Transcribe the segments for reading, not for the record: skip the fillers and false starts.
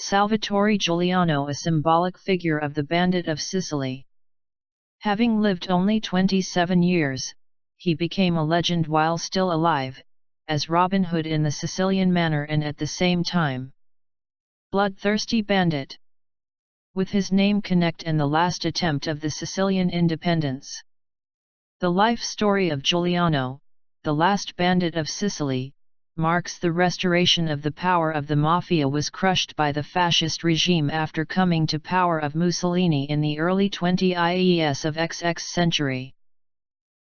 Salvatore Giuliano, a symbolic figure of the bandit of Sicily. Having lived only 27 years, he became a legend while still alive, as Robin Hood in the Sicilian manner and at the same time bloodthirsty bandit. With his name connect and the last attempt of the Sicilian independence. The life story of Giuliano, the last bandit of Sicily, marks the restoration of the power of the Mafia was crushed by the fascist regime after coming to power of Mussolini in the early 20s of XX century.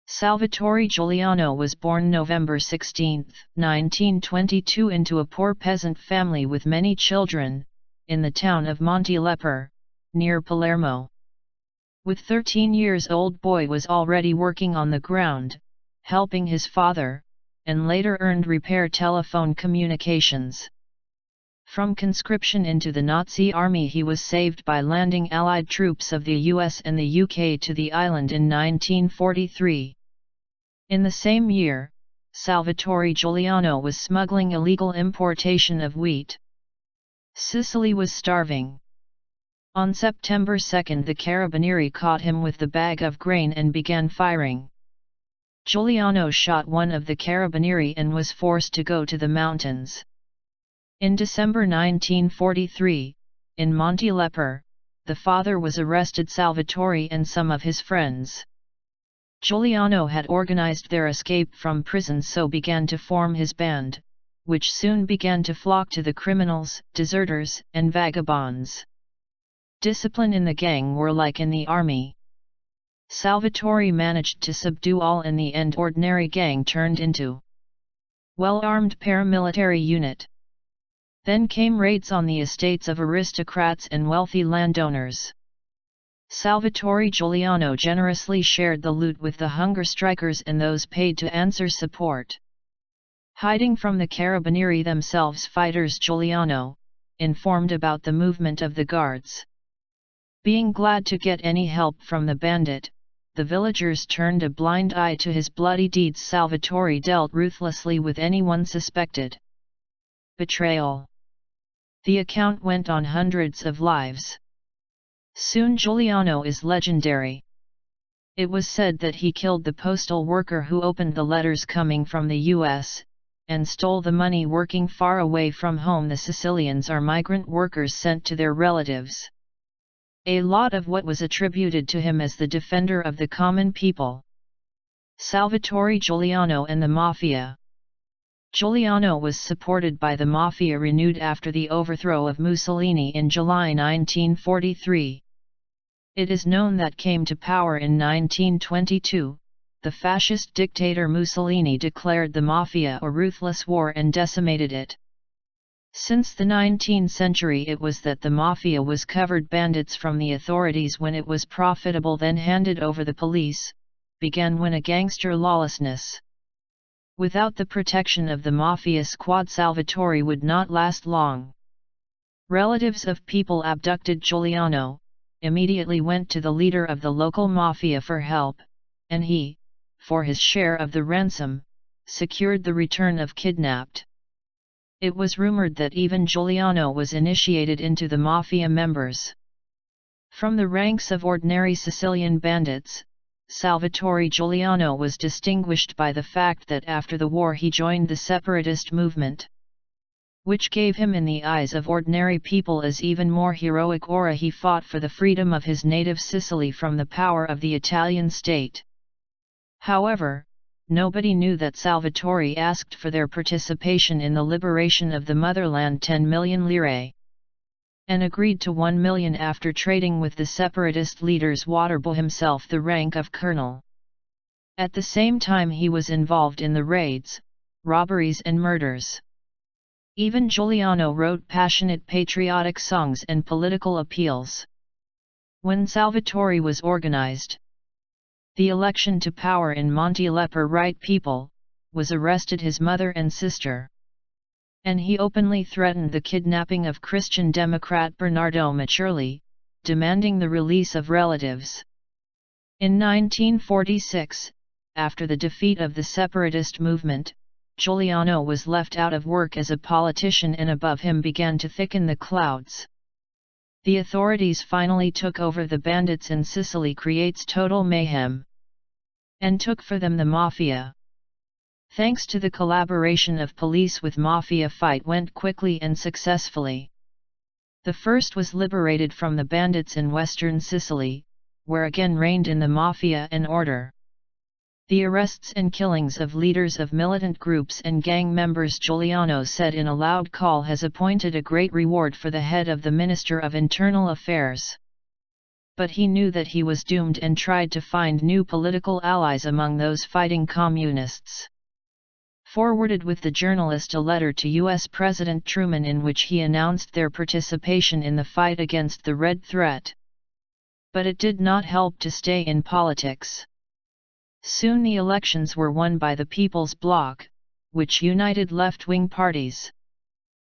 Salvatore Giuliano was born November 16, 1922 into a poor peasant family with many children, in the town of Montelepre, near Palermo. With 13 years old boy was already working on the ground, helping his father, and later earned repair telephone communications. From conscription into the Nazi army he was saved by landing Allied troops of the US and the UK to the island in 1943. In the same year, Salvatore Giuliano was smuggling illegal importation of wheat. Sicily was starving. On September 2 the Carabinieri caught him with the bag of grain and began firing. Giuliano shot one of the Carabinieri and was forced to go to the mountains. In December 1943, in Montelepre, the father was arrested. Salvatore and some of his friends. Giuliano had organized their escape from prison, so began to form his band, which soon began to flock to the criminals, deserters, and vagabonds. Discipline in the gang were like in the army. Salvatore managed to subdue all. In the end, ordinary gang turned into well-armed paramilitary unit. Then came raids on the estates of aristocrats and wealthy landowners. Salvatore Giuliano generously shared the loot with the hunger strikers and those paid to answer support. Hiding from the Carabinieri themselves, fighters Giuliano informed about the movement of the guards. Being glad to get any help from the bandit, the villagers turned a blind eye to his bloody deeds. Salvatore dealt ruthlessly with anyone suspected betrayal. The account went on hundreds of lives. Soon Giuliano is legendary. It was said that he killed the postal worker who opened the letters coming from the US, and stole the money working far away from home. The Sicilians are migrant workers sent to their relatives. A lot of what was attributed to him as the defender of the common people. Salvatore Giuliano and the Mafia. Giuliano was supported by the Mafia renewed after the overthrow of Mussolini in July 1943. It is known that came to power in 1922, the fascist dictator Mussolini declared the Mafia a ruthless war and decimated it. Since the 19th century it was that the Mafia was covered bandits from the authorities when it was profitable, then handed over the police, began when a gangster lawlessness. Without the protection of the Mafia squad, Salvatore would not last long. Relatives of people abducted Giuliano immediately went to the leader of the local Mafia for help, and he, for his share of the ransom, secured the return of kidnapped. It was rumored that even Giuliano was initiated into the Mafia members. From the ranks of ordinary Sicilian bandits, Salvatore Giuliano was distinguished by the fact that after the war he joined the separatist movement, which gave him in the eyes of ordinary people as even more heroic aura. He fought for the freedom of his native Sicily from the power of the Italian state. However, nobody knew that Salvatore asked for their participation in the liberation of the motherland 10 million lire, and agreed to 1 million after trading with the separatist leaders. Waterbo himself the rank of colonel. At the same time he was involved in the raids, robberies and murders. Even Giuliano wrote passionate patriotic songs and political appeals. When Salvatore was organized the election to power in Montelepre, right people, was arrested his mother and sister. And he openly threatened the kidnapping of Christian Democrat Bernardo Macerli, demanding the release of relatives. In 1946, after the defeat of the separatist movement, Giuliano was left out of work as a politician, and above him began to thicken the clouds. The authorities finally took over the bandits in Sicily, creates total mayhem, and took for them the Mafia. Thanks to the collaboration of police with Mafia, fight went quickly and successfully. The first was liberated from the bandits in western Sicily, where again reigned in the Mafia and order. The arrests and killings of leaders of militant groups and gang members, Giuliano said in a loud call, has appointed a great reward for the head of the Minister of Internal Affairs. But he knew that he was doomed and tried to find new political allies among those fighting communists. Forwarded with the journalist a letter to U.S. President Truman in which he announced their participation in the fight against the Red Threat. But it did not help to stay in politics. Soon the elections were won by the People's Bloc, which united left-wing parties.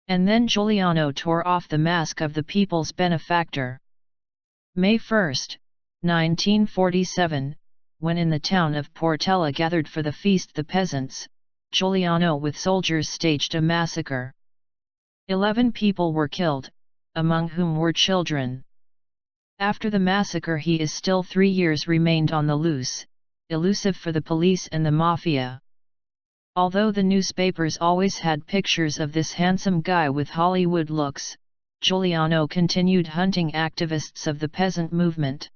And then Giuliano tore off the mask of the people's benefactor. May 1, 1947, when in the town of Portella gathered for the feast the peasants, Giuliano with soldiers staged a massacre. 11 people were killed, among whom were children. After the massacre he is still 3 years remained on the loose, elusive for the police and the Mafia. Although the newspapers always had pictures of this handsome guy with Hollywood looks, Giuliano continued hunting activists of the peasant movement.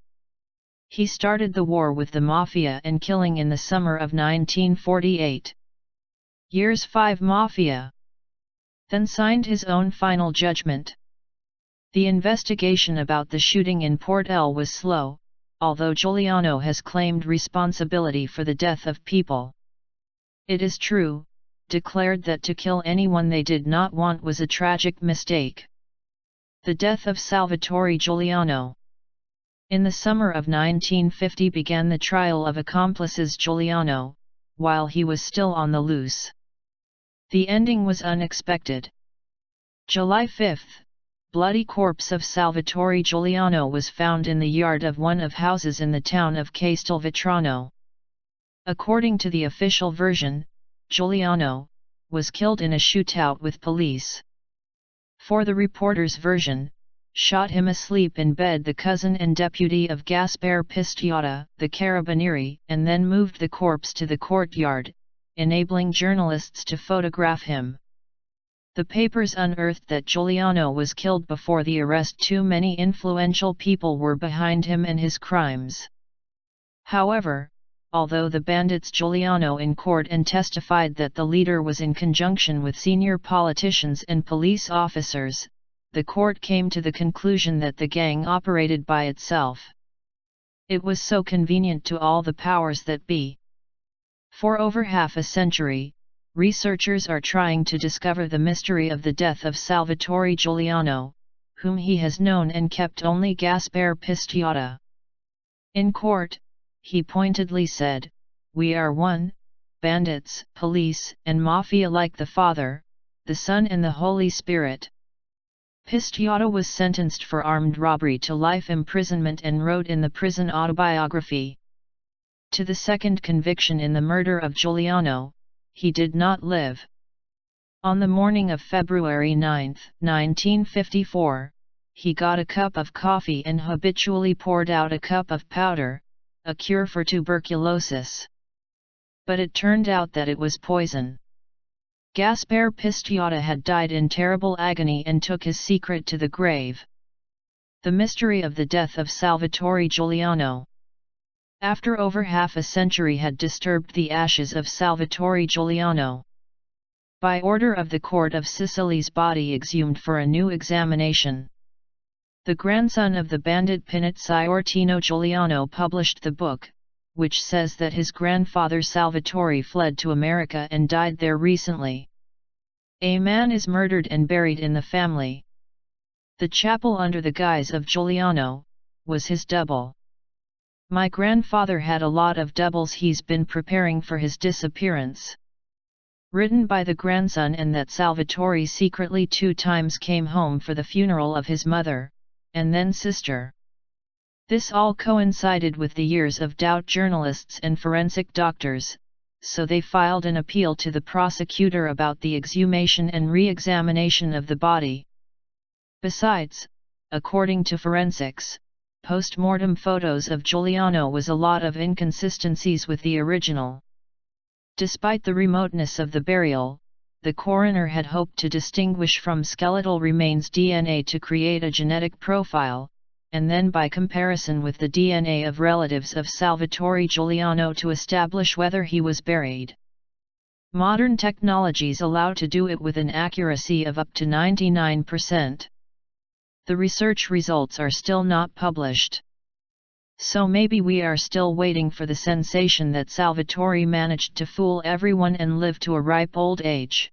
He started the war with the Mafia and killing in the summer of 1948. Years 5 Mafia. Then signed his own final judgment. The investigation about the shooting in Portella was slow, although Giuliano has claimed responsibility for the death of people. It is true, declared that to kill anyone they did not want was a tragic mistake. The death of Salvatore Giuliano. In the summer of 1950 began the trial of accomplices Giuliano, while he was still on the loose. The ending was unexpected. July 5. Bloody corpse of Salvatore Giuliano was found in the yard of one of houses in the town of Castelvetrano. According to the official version, Giuliano was killed in a shootout with police. For the reporter's version, shot him asleep in bed the cousin and deputy of Gaspare Pistoiata, the Carabinieri, and then moved the corpse to the courtyard, enabling journalists to photograph him. The papers unearthed that Giuliano was killed before the arrest. Too many influential people were behind him and his crimes. However, although the bandits Giuliano in court and testified that the leader was in conjunction with senior politicians and police officers, the court came to the conclusion that the gang operated by itself. It was so convenient to all the powers that be. For over half a century, researchers are trying to discover the mystery of the death of Salvatore Giuliano, whom he has known and kept only Gaspare Pistoiata. In court, he pointedly said, "We are one, bandits, police, and Mafia like the Father, the Son and the Holy Spirit." Pistoiata was sentenced for armed robbery to life imprisonment and wrote in the prison autobiography. To the second conviction in the murder of Giuliano, he did not live. On the morning of February 9, 1954, he got a cup of coffee and habitually poured out a cup of powder, a cure for tuberculosis. But it turned out that it was poison. Gaspare Pistoiata had died in terrible agony and took his secret to the grave. The mystery of the death of Salvatore Giuliano. After over half a century had disturbed the ashes of Salvatore Giuliano. By order of the court of Sicily's body exhumed for a new examination. The grandson of the bandit Pinezzaiortino Giuliano published the book, which says that his grandfather Salvatore fled to America and died there recently. A man is murdered and buried in the family. The chapel under the guise of Giuliano was his double. My grandfather had a lot of doubles. He's been preparing for his disappearance. Written by the grandson, and that Salvatore secretly 2 times came home for the funeral of his mother, and then sister. This all coincided with the years of doubt. Journalists and forensic doctors, so they filed an appeal to the prosecutor about the exhumation and re-examination of the body. Besides, according to forensics, post-mortem photos of Giuliano was a lot of inconsistencies with the original. Despite the remoteness of the burial, the coroner had hoped to distinguish from skeletal remains DNA to create a genetic profile, and then by comparison with the DNA of relatives of Salvatore Giuliano to establish whether he was buried. Modern technologies allow to do it with an accuracy of up to 99%. The research results are still not published. So maybe we are still waiting for the sensation that Salvatore managed to fool everyone and live to a ripe old age.